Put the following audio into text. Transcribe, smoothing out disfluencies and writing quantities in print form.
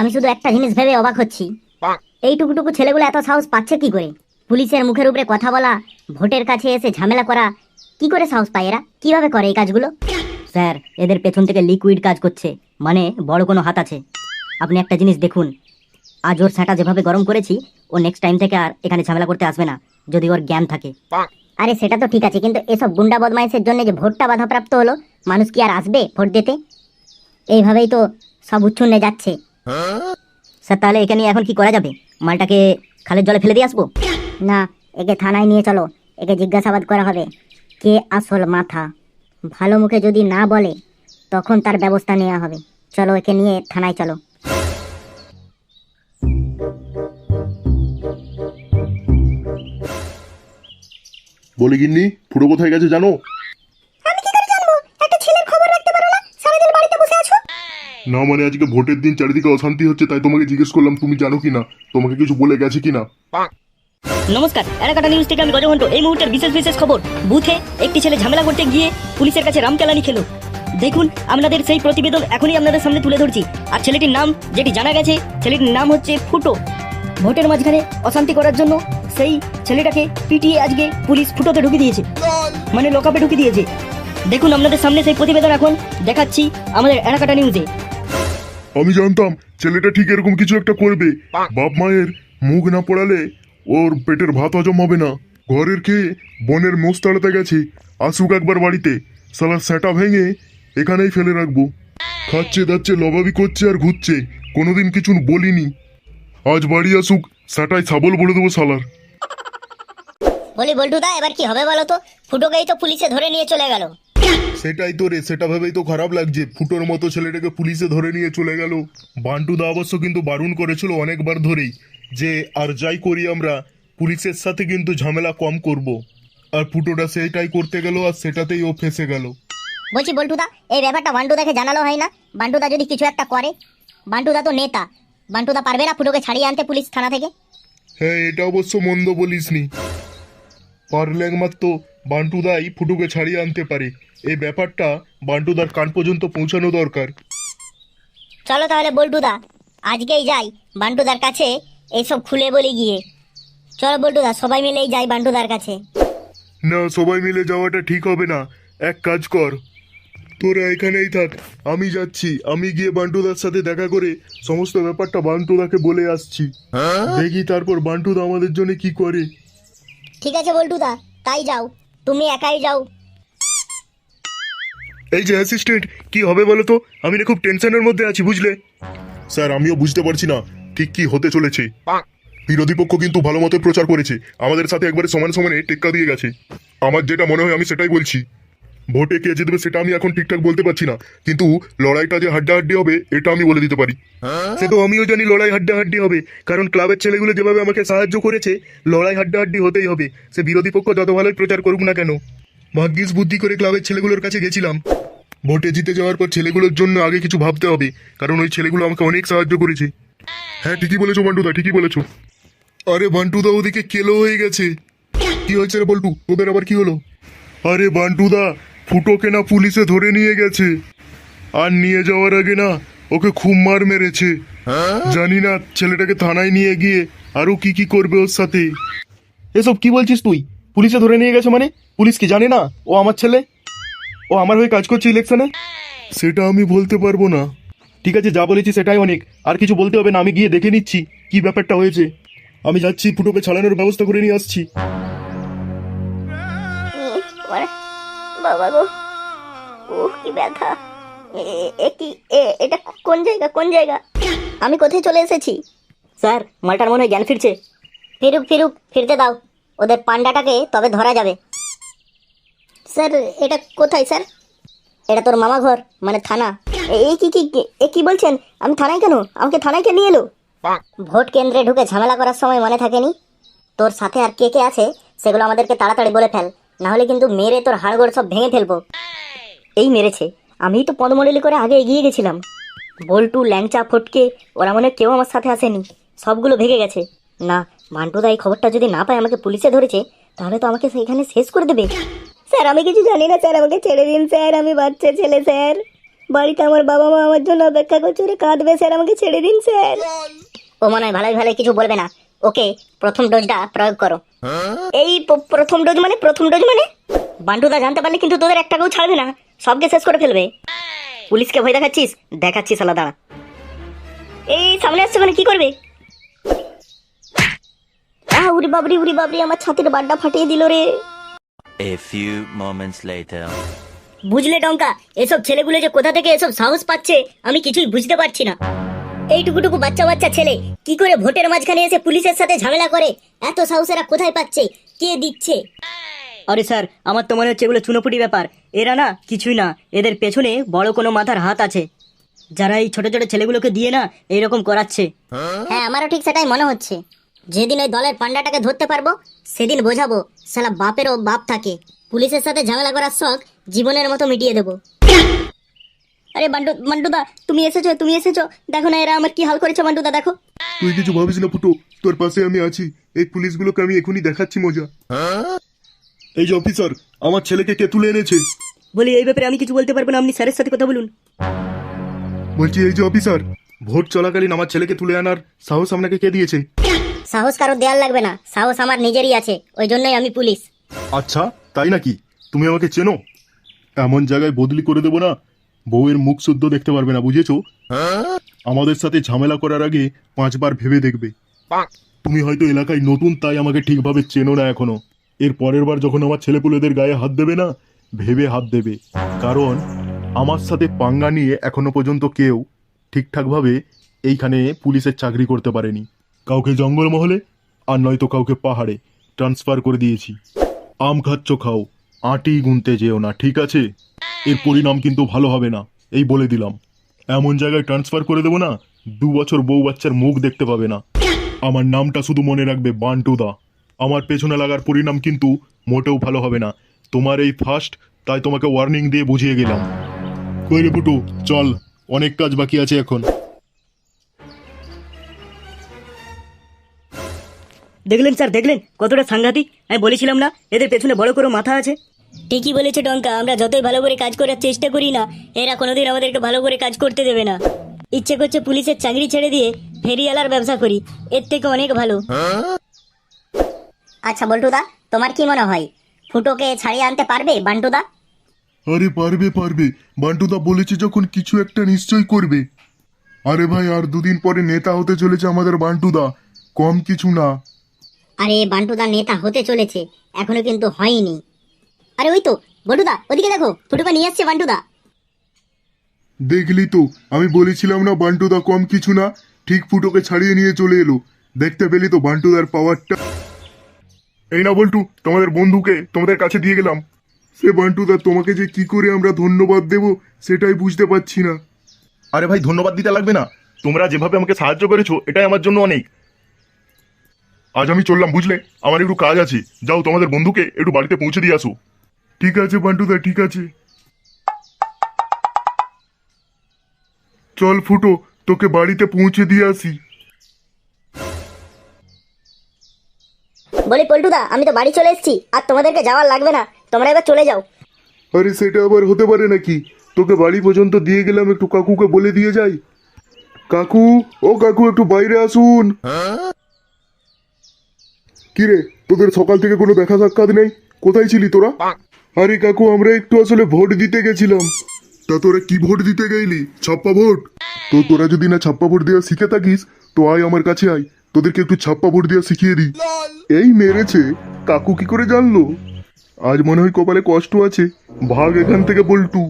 আমি শুধু একটা জিনিস ভেবে অবাক হচ্ছি, এই টুকুটুকু ছেলেগুলো এত সাহস পাচ্ছে কি করে? পুলিশের মুখের উপরে কথা বলা, ভোটের কাছে এসে ঝামেলা করা, কি করে সাহস পায় এরা? কিভাবে করে এই কাজগুলো? স্যার, এদের পেছন থেকে লিকুইড কাজ করছে, মানে বড় কোনো হাত আছে। আপনি একটা জিনিস দেখুন, আজ ওর স্যাটা যেভাবে গরম করেছি, ও নেক্সট টাইম থেকে আর এখানে ঝামেলা করতে আসবে না, যদি ওর জ্ঞান থাকে। আরে সেটা তো ঠিক আছে, কিন্তু এসব গুন্ডা বদমাইশের জন্য যে ভোটটা বাধাপ্রাপ্ত হলো, মানুষ কি আর আসবে ভোট দিতে? এইভাবেই তো সব উচ্ছন্নে যাচ্ছে। স্যার, তাহলে একে নিয়ে এখন কি করা যাবে? মালটাকে খালের জলে ফেলে দিয়ে আসবো? না, একে থানায় নিয়ে চলো, একে জিজ্ঞাসাবাদ করা হবে, কে আসল মাথা। ভালো মুখে যদি না বলে, তখন তার ব্যবস্থা নেওয়া হবে। চলো, একে নিয়ে থানায় চলো। বলি গিন্নি, ফুটো কোথায় গেছে জানো? না মানে আজকে ভোটের দিন চারিদিকে অশান্তি হচ্ছে, তাই তোমাকে জিজ্ঞেস করলাম তুমি জানো কিনা, তোমাকে কিছু বলে গেছে কিনা। নমস্কার, এলাকাটা নিউজ থেকে আমি গজঘণ্ট। এই মুহূর্তের বিশেষ বিশেষ খবর। বুথে একটি ছেলে ঝামেলা করতে গিয়ে পুলিশের কাছে রামকেলানি খেলো। দেখুন, আপনাদের সেই প্রতিবেদন এখনই আপনাদের সামনে তুলে ধরছি। আর ছেলেটির নাম যেটি জানা গেছে, ছেলেটির নাম হচ্ছে ফুটো। ভোটের মাঝখানে অশান্তি করার জন্য সেই ছেলেটাকে পিটিয়ে আজকে পুলিশ ফুটোতে ঢুকিয়ে দিয়েছে, মানে লকআপে ঢুকিয়ে দিয়েছে। দেখুন আপনাদের সামনে সেই প্রতিবেদন এখন দেখাচ্ছি আমাদের এলাকাটা নিউজে। আমি জানতাম ছেলেটা ঠিক এরকম কিছু একটা করবে। বাপ মায়ের মুখ না পড়ালে ওর পেটের ভাত হজম হবে না। ঘরের খেয়ে বনের মোষ তাড়াতে গেছে, আসুক একবার বাড়িতে, সালার স্যাটা ভেঙে এখানেই ফেলে রাখবো। খাচ্ছে দাচ্ছে, লবাবি করছে আর ঘুরছে, কোনোদিন কিছু বলিনি। আজ বাড়ি আসুক, স্যাটাই ছাবল বলে দেবো সালার। বলি বল্টুদা, এবার কি হবে বলো তো? ফুটোকেই তো পুলিশে ধরে নিয়ে চলে গেল। সেটাই তো রে, সেটা ভেবেই তো খারাপ লাগছে। ফুটোর মতো ছেলেটাকে পুলিশে ধরে নিয়ে চলে গেল। বান্টুদা অবশ্য কিন্তু বারণ করেছিল অনেকবার ধরেই, যে আর যাই করি আমরা পুলিশের সাথে কিন্তু ঝামেলা কম করব। আর ফুটোটা সেটাই করতে গেল, আর সেটাতেই ও ফেসে গেল। বলছি বল্টুদা, এই ব্যাপারটা বান্টুদাকে জানালো হয় না? বান্টুদা যদি কিছু একটা করে, বান্টুদা তো নেতা, বান্টুদা পারবে না ফুটোকে ছাড়িয়ে আনতে পুলিশ থানা থেকে? হ্যাঁ, এটা অবশ্য মন্দ বলিসনি। পারলে একমাত্র বান্টুদাই ফুটোকে ছাড়িয়ে আনতে পারে। এই ব্যাপারটা বান্টুদার কান পর্যন্ত পৌঁছানো দরকার। চলো তাহলে বল্টুদা, আজকেই যাই বান্টুদার কাছে এইসব খুলে বলি গিয়ে। চলো বল্টুদা, সবাই মিলেই যাই বান্টুদার কাছে। না, সবাই মিলে যাওয়াটা ঠিক হবে না। এক কাজ কর, তোরা এখানেই থাক, আমি যাচ্ছি। আমি গিয়ে বান্টুদার সাথে দেখা করে সমস্ত ব্যাপারটা বান্টুদাকে বলে আসছি। দেখি তারপর বান্টুদা আমাদের জন্য কি করে। ঠিক আছে বল্টুদা, তাই যাও, তুমি একাই যাও। এই যে অ্যাসিস্ট্যান্ট, কি হবে বলো তো? আমি না খুব টেনশনের মধ্যে আছি, বুঝলে? স্যার, আমিও বুঝতে পারছি না ঠিক কি হতে চলেছে। বিরোধী পক্ষ কিন্তু ভালো মতো প্রচার করেছে, আমাদের সাথে একবারে সমান সমানে টেক্কা দিয়ে গেছে। আমার যেটা মনে হয় আমি সেটাই বলছি। ভোটে কে জিতবে সেটা আমি এখন ঠিকঠাক বলতে পারছি না, কিন্তু লড়াইটা যে হাড্ডাহাড্ডি হবে এটা আমি বলে দিতে পারি। সে তো আমিও জানি লড়াই হাড্ডাহাড্ডি হবে, কারণ ক্লাবের ছেলেগুলো যেভাবে আমাকে সাহায্য করেছে, লড়াই হাড্ডাহাড্ডি হতেই হবে, সে বিরোধী পক্ষ যত ভালোই প্রচার করুক না কেন। ভাগ্যিস বুদ্ধি করে ক্লাবের ছেলেগুলোর কাছে গেছিলাম। ভোটে জিতে যাওয়ার পর ছেলেগুলোর জন্য আগে কিছু ভাবতে হবে, কারণ ওই ছেলেগুলো আমাকে অনেক সাহায্য করেছে। হ্যাঁ, ঠিকই বলেছো বান্টুদা, ঠিকই বলেছো। আরে বান্টুদা, ওদিকে কেলো হয়ে গেছে। কি হয়েছে রে বল্টু, তোদের আবার কি হলো? আরে বান্টুদা, ফুটোকে না পুলিশে ধরে নিয়ে গেছে, আর নিয়ে যাওয়ার আগে না ওকে খুব মার মেরেছে। জানি না ছেলেটাকে থানায় নিয়ে গিয়ে আরো কি কি করবে ওর সাথে। এসব কি বলছিস তুই? পুলিশে ধরে নিয়ে গেছে মানে? পুলিশ কি জানে না ও আমার ছেলে? ও আমার হয়ে কাজ করছে ইলেকশনে? সেটা আমি বলতে পারবো না। ঠিক আছে, যা বলেছি সেটাই অনেক, আর কিছু বলতে হবে না। আমি গিয়ে দেখে নিচ্ছি কি ব্যাপারটা হয়েছে। আমি যাচ্ছি, ফুটোকে ছাড়ানোর ব্যবস্থা করে নিয়ে আসছি। বাবা গো, ও কি ব্যথা! এটা কোন জায়গা, কোন জায়গা? আমি কোথায় চলে এসেছি? স্যার, মালটার মনে হয় জ্ঞান ফিরছে। ফিরুক, ফিরতে দাও, ওদের পান্ডাটাকে তবে ধরা যাবে। স্যার, এটা কোথায় স্যার? এটা তোর মামা ঘর, মানে থানা। এই কি বলছেন? আমি থানায় কেন? আমাকে থানায় কে নিয়ে এলো? ভোট কেন্দ্রে ঢুকে ঝামেলা করার সময় মনে থাকেনি? তোর সাথে আর কে কে আছে সেগুলো আমাদেরকে তাড়াতাড়ি বলে ফেল, না হলে কিন্তু মেরে তোর হাড়গোড় সব ভেঙে ফেলবো। এই মেরেছে, আমিই তো পদমলিলি করে আগে এগিয়ে গেছিলাম। বল্টু, ল্যাংচা, ফটকে, ওরা মনে হয় কেউ আমার সাথে আসেনি, সবগুলো ভেঙে গেছে। না, মান্টুদা এই খবরটা যদি না পায় আমাকে পুলিশে ধরেছে, তাহলে তো আমাকে সেখানে শেষ করে দেবে। স্যার, আমি কিছু জানি না স্যার, আমাকে ছেড়ে দিন স্যার, আমি বাচ্চা ছেলে স্যার। বাড়িতে আমার বাবা মা আমার জন্য অপেক্ষা করছে, ওরা কাঁদবে স্যার, আমাকে ছেড়ে দিন স্যার। ও মনে হয় ভালোই ভালোই কিছু বলবে না, ওকে প্রথম ডোজটা প্রয়োগ করো। এই প্রথম ডোজ মানে? বান্টুদা জানতে পারলে কিন্তু তোদের একটাকেও ছাড়বে না, সবকে শেষ করে ফেলবে। পুলিশকে ভয় দেখাচ্ছিস? দেখাচ্ছিস আলাদা, দাঁড়া। এই সামনে আসছে, মানে কি করবে? উরি বাবরি আমার ছাতির বাড্ডা ফাটিয়ে দিল রে। A few moments later. বুঝলে টঙ্কা, এসব ছেলেগুলো যে কোথা থেকে এসব সাহস পাচ্ছে আমি কিছুই বুঝতে পারছি না। এইটুকুটুকু বাচ্চা বাচ্চা ছেলে কি করে ভোটের মাঝখানে এসে পুলিশের সাথে ঝামেলা করে? এত সাহস এরা কোথায় পাচ্ছে? কে দিচ্ছে? আরে স্যার, আমার তো মনে হচ্ছে এগুলো চুনোপুটি ব্যাপার। এরা না কিছুই না, এদের পেছনে বড় কোনো মাথার হাত আছে, যারা এই ছোট ছোট ছেলেগুলোকে দিয়ে না এইরকম করাচ্ছে। হ্যাঁ, আমারও ঠিক সেটাই মনে হচ্ছে। যেদিন ওই দলের পান্ডাটাকে ধরতে পারবো সেদিন বোঝাবো শালা বাপেরও বাপ থাকে। পুলিশের সাথে ঝামেলা করার শখ জীবনের মতো মিটিয়ে দেবো। আরে বান্টুদা, তুমি এসেছো, দেখো না এরা আমার কি হাল করেছে। বান্টুদা দেখো। তুই কিছু ভাবিস না ফুটো, তোর পাশে আমি আছি। এই পুলিশগুলোকে আমি এখনই দেখাচ্ছি মজা। এই যে অফিসার, আমার ছেলেকে কে তুলে এনেছে? বলি এই ব্যাপারে আমি কিছু বলতে পারবো না, আপনি স্যারের সাথে কথা বলুন। বলছি এই যে অফিসার, ভোট চলাকালীন আমার ছেলেকে তুলে আনার সাহস আপনাকে কে দিয়েছে? সাহস কারো দেয়াল লাগবে না, সাহস আমার নিজেরই আছে, ওই জন্যই আমি পুলিশ। আচ্ছা তাই নাকি? তুমি আমাকে চেনো? এমন জায়গায় বদলি করে দেবো না, বউয়ের মুখ শুদ্ধ দেখতে পারবে না, বুঝেছো? আমাদের সাথে ঝামেলা করার আগে 5 বার ভেবে দেখবে। তুমি হয়তো এলাকায় নতুন, তাই আমাকে ঠিকভাবে চেনো না এখনো। এর পরের বার যখন আমার ছেলেপুলেদের গায়ে হাত দেবে না, ভেবে হাত দেবে। কারণ আমার সাথে পাঙ্গা নিয়ে এখনো পর্যন্ত কেউ ঠিকঠাকভাবে এইখানে পুলিশের চাকরি করতে পারেনি। কাউকে জঙ্গলমহলে, আর নয়তো কাউকে পাহাড়ে ট্রান্সফার করে দিয়েছি। আম খাচ্ছ খাও, আটি গুনতে যেও না, ঠিক আছে? এর পরিণাম কিন্তু ভালো হবে না, এই বলে দিলাম। এমন জায়গায় ট্রান্সফার করে দেবো না, 2 বছর বউ বাচ্চার মুখ দেখতে পাবে না। আমার নামটা শুধু মনে রাখবে, বান্টুদা। আমার পেছনে লাগার পরিণাম কিন্তু মোটেও ভালো হবে না। তোমার এই ফার্স্ট, তাই তোমাকে ওয়ার্নিং দিয়ে বুঝিয়ে গেলাম। কই রে পুটু, চল, অনেক কাজ বাকি আছে এখন। দেখলেন স্যার, দেখলেন কতটা সাংঘাতিক? আমি বলেছিলাম না এদের পেছনে বড় করে মাথা আছে। ঠিকই বলেছে টঙ্কা, আমরা যতই ভালো করে কাজ করার চেষ্টা করি না, এরা কোনোদিন আমাদেরকে ভালো করে কাজ করতে দেবে না। ইচ্ছে করছে পুলিশের চাকরি ছেড়ে দিয়ে ফেরিওয়ালার ব্যবসা করি, এর থেকে অনেক ভালো। আচ্ছা বল্টুদা, তোমার কি মনে হয় ফুটোকে ছাড়িয়ে আনতে পারবে বান্টুদা? আরে পারবে পারবে, বান্টুদা বলেছে যখন কিছু একটা নিশ্চয় করবে। আরে ভাই, আর 2 দিন পরে নেতা হতে চলেছে আমাদের বান্টুদা, কম কিছু না। আরে বান্টুদা নেতা হতে চলেছে, এখনো কিন্তু হয়নি। আরে ওই তো বল্টুদা, ওদিকে দেখো, ফুটোকে নিয়ে আসছে বান্টুদা। দেখলি তো, আমি বলেছিলাম না বান্টুদা কম কিছু না। ঠিক ফুটোকে ছাড়িয়ে নিয়ে চলে এলো। দেখতে পেলি তো বান্টুদার পাওয়ারটা? এই না বল্টু, তোমাদের বন্ধুকে তোমাদের কাছে দিয়ে গেলাম। সে বান্টুদা, তোমাকে যে কি করে আমরা ধন্যবাদ দেব সেটাই বুঝতে পারছি না। আরে ভাই, ধন্যবাদ দিতে লাগবে না, তোমরা যেভাবে আমাকে সাহায্য করেছো এটাই আমার জন্য অনেক। আজ আমি চললাম, বুঝলে? আমার একটু কাজ আছে, যাও তোমাদের বন্ধুকে একটু বাড়িতে পৌঁছে দিয়ে আসো। ঠিক আছে বান্টুদা, ঠিক আছে। চল ফুটো, তোকে বাড়িতে পৌঁছে দিয়ে আসি। বলি পল্টুদা, আমি তো বাড়ি চলে এসেছি, আর তোমাদেরকে যাওয়ার লাগবে না, তোমরা এবার চলে যাও। আরে সেটা আবার হতে পারে নাকি? তোকে বাড়ি পর্যন্ত দিয়ে গেলাম, একটু কাকুকে বলে দিয়ে যাই। কাকু, ও কাকু, একটু বাইরে আসুন। কিরে, তোদের সকাল থেকে কোনো দেখা সাক্ষাৎ নেই, কোথায় ছিলি তোরা? আরে কাকু, আমরা একটু আসলে ভোট দিতে গেছিলাম। তা তোরা কি ভোট দিতে গেলি? ছাপ্পা ভোট? তো তোরা যদি না ছাপ্পা ভোট দেওয়া শিখে থাকিস তো আয় আমার কাছে আয়, তোদেরকে একটু ছাপ্পা ভোট দেওয়া শিখিয়ে দিই। এই মেরেছে, কাকু কি করে জানলো? আজ মনে হয় কপালে কষ্ট আছে, ভাগ এখান থেকে বল্টু।